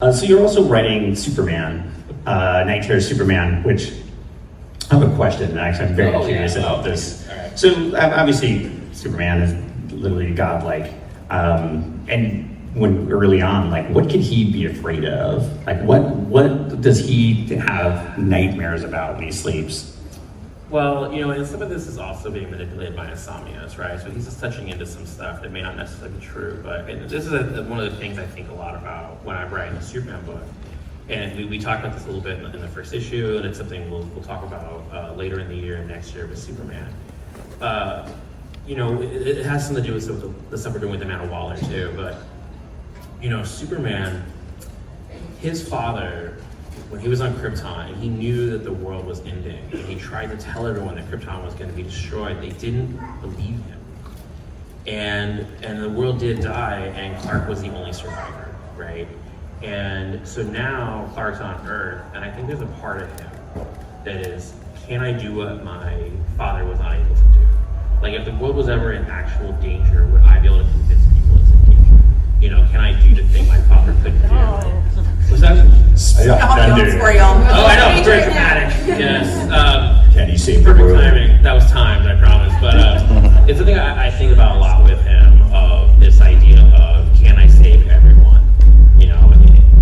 So you're also writing Superman, Night Terror Superman, which I have a question. Actually, I'm very curious about this. Right. So obviously, Superman is literally godlike, and when early on, like, what could he be afraid of? Like, what does he have nightmares about when he sleeps? Well, and some of this is also being manipulated by insomnias, right? So he's just touching into some stuff that may not necessarily be true, but this is one of the things I think a lot about when I'm writing a Superman book. And we talked about this a little bit in the first issue, and it's something we'll talk about later in the year and next year with Superman. It has something to do with the stuff we're doing with Amanda Waller too, but Superman, his father, when he was on Krypton, he knew that the world was ending, and he tried to tell everyone that Krypton was going to be destroyed. They didn't believe him, and the world did die, and Clark was the only survivor, right? And so now Clark's on Earth, and I think there's a part of him that is, can I do what my father was not able to do? Like, if the world was ever in actual danger, would I be able to convince people it's in danger? Can I do the thing my father couldn't do? Was that? For y'all. Oh, I know, it's very dramatic. Yes. Can you see Perfect timing. That was timed, I promise. But it's something I think about a lot with him, of this idea of, can I save everyone?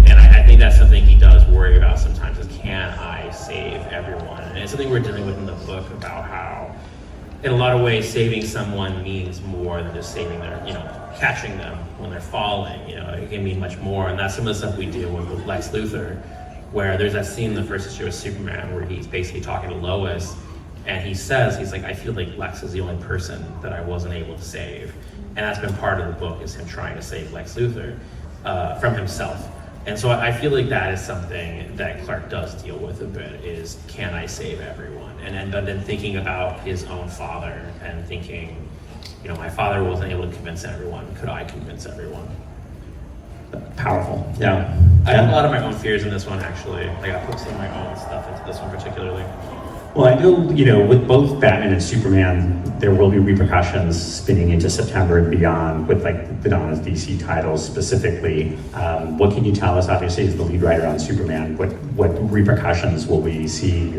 And I think that's something he does worry about sometimes, is, can I save everyone? And it's something we're dealing with in the book about how, in a lot of ways, saving someone means more than just saving their, catching them when they're falling. It can mean much more. And that's some of the stuff we deal with Lex Luthor, where there's that scene in the first issue of Superman where he's basically talking to Lois, and he's like, I feel like Lex is the only person that I wasn't able to save. And that's been part of the book, is him trying to save Lex Luthor from himself. And so I feel like that is something that Clark does deal with a bit, is, can I save everyone? But then thinking about his own father and thinking, my father wasn't able to convince everyone. Could I convince everyone? Powerful. Yeah. I have a lot of my own fears in this one, actually. Like, I put some of my own stuff into this one particularly. Well, I know, with both Batman and Superman, there will be repercussions spinning into September and beyond with, like, the Donna's DC titles specifically. What can you tell us, obviously, as the lead writer on Superman, what repercussions will we see?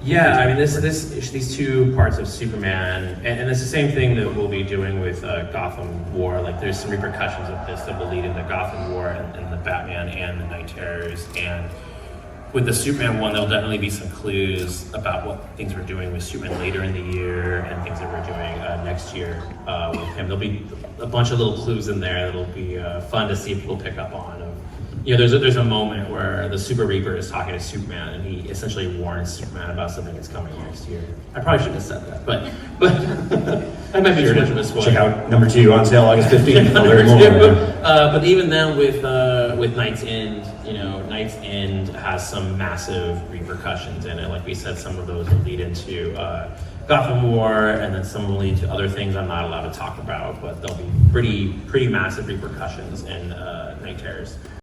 Yeah, I mean, these two parts of Superman, and it's the same thing that we'll be doing with Gotham War. Like, there's some repercussions of this that will lead into Gotham War and the Batman and the Night Terrors. And with the Superman one, there'll definitely be some clues about what things we're doing with Superman later in the year and things that we're doing next year with him. There'll be a bunch of little clues in there that'll be fun to see if people pick up on. There's a moment where the Super Reaper is talking to Superman, and he essentially warns Superman about something that's coming next year. I probably shouldn't have said that, but that might be too much of a spoiler. Check out number 2 on sale August 15th. But even then, with Night's End, Night's End has some massive repercussions in it. Like we said, some of those will lead into Gotham War, and then some will lead to other things I'm not allowed to talk about, but there'll be pretty massive repercussions in Night Terrors.